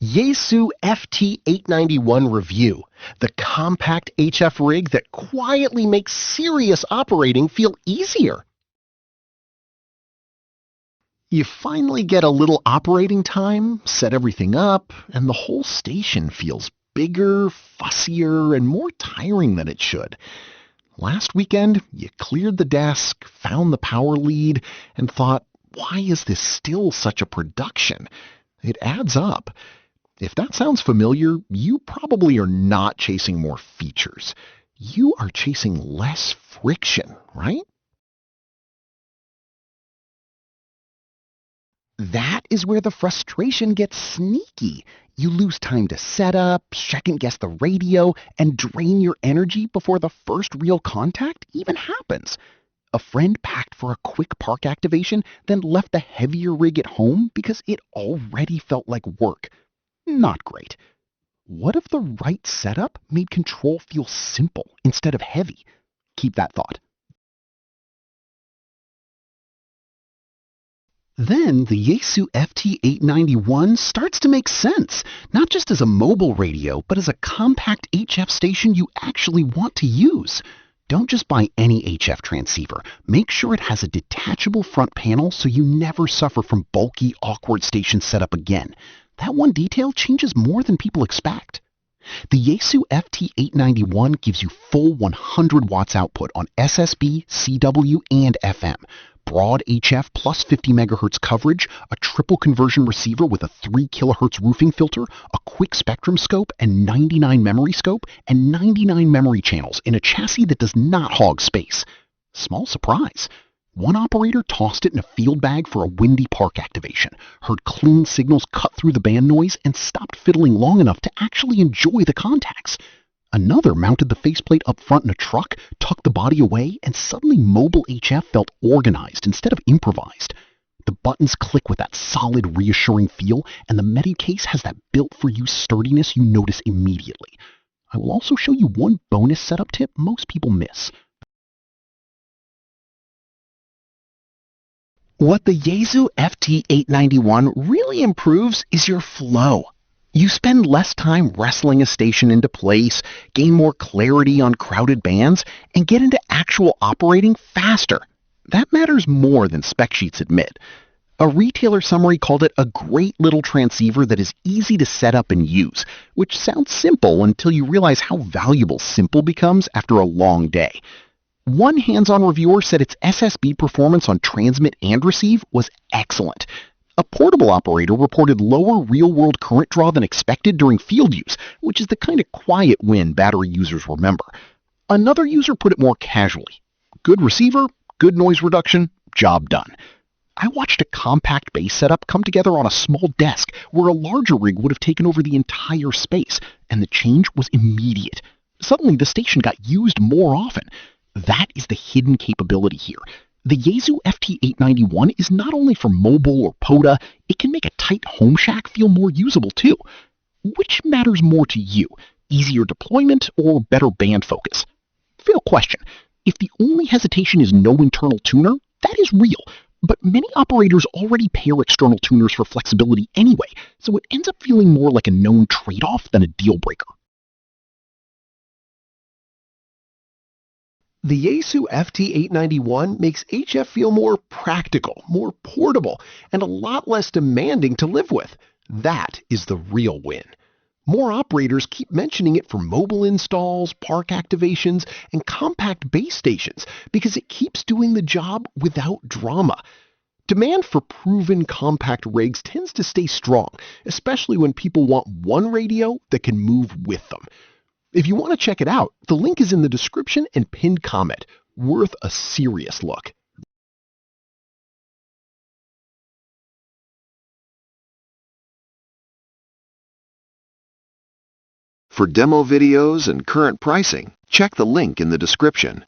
Yaesu FT-891 Review, the compact HF rig that quietly makes serious operating feel easier. You finally get a little operating time, set everything up, and the whole station feels bigger, fussier, and more tiring than it should. Last weekend, you cleared the desk, found the power lead, and thought, why is this still such a production? It adds up. If that sounds familiar, you probably are not chasing more features. You are chasing less friction, right? That is where the frustration gets sneaky. You lose time to set up, second-guess the radio, and drain your energy before the first real contact even happens. A friend packed for a quick park activation, then left the heavier rig at home because it already felt like work. Not great. What if the right setup made control feel simple instead of heavy? Keep that thought. Then the Yaesu FT-891 starts to make sense, not just as a mobile radio, but as a compact HF station you actually want to use. Don't just buy any HF transceiver. Make sure it has a detachable front panel so you never suffer from bulky, awkward station setup again. That one detail changes more than people expect. The Yaesu FT-891 gives you full 100 watts output on SSB, CW, and FM. Broad HF plus 50 MHz coverage, a triple conversion receiver with a 3 kHz roofing filter, a quick spectrum scope, and 99 memory scope, and 99 memory channels in a chassis that does not hog space. Small surprise. One operator tossed it in a field bag for a windy park activation, heard clean signals cut through the band noise, and stopped fiddling long enough to actually enjoy the contacts. Another mounted the faceplate up front in a truck, tucked the body away, and suddenly mobile HF felt organized instead of improvised. The buttons click with that solid, reassuring feel, and the Medi case has that built-for-use sturdiness you notice immediately. I will also show you one bonus setup tip most people miss. What the Yaesu FT-891 really improves is your flow. You spend less time wrestling a station into place, gain more clarity on crowded bands, and get into actual operating faster. That matters more than spec sheets admit. A retailer summary called it a great little transceiver that is easy to set up and use, which sounds simple until you realize how valuable simple becomes after a long day. One hands-on reviewer said its SSB performance on transmit and receive was excellent. A portable operator reported lower real-world current draw than expected during field use, which is the kind of quiet win battery users remember. Another user put it more casually. Good receiver, good noise reduction, job done. I watched a compact base setup come together on a small desk where a larger rig would have taken over the entire space, and the change was immediate. Suddenly, the station got used more often. That is the hidden capability here. The Yaesu FT-891 is not only for mobile or POTA, it can make a tight home shack feel more usable too. Which matters more to you, easier deployment or better band focus? Fair question. If the only hesitation is no internal tuner, that is real. But many operators already pair external tuners for flexibility anyway, so it ends up feeling more like a known trade-off than a deal breaker. The Yaesu FT-891 makes HF feel more practical, more portable, and a lot less demanding to live with. That is the real win. More operators keep mentioning it for mobile installs, park activations, and compact base stations because it keeps doing the job without drama. Demand for proven compact rigs tends to stay strong, especially when people want one radio that can move with them. If you want to check it out, the link is in the description and pinned comment. Worth a serious look. For demo videos and current pricing, check the link in the description.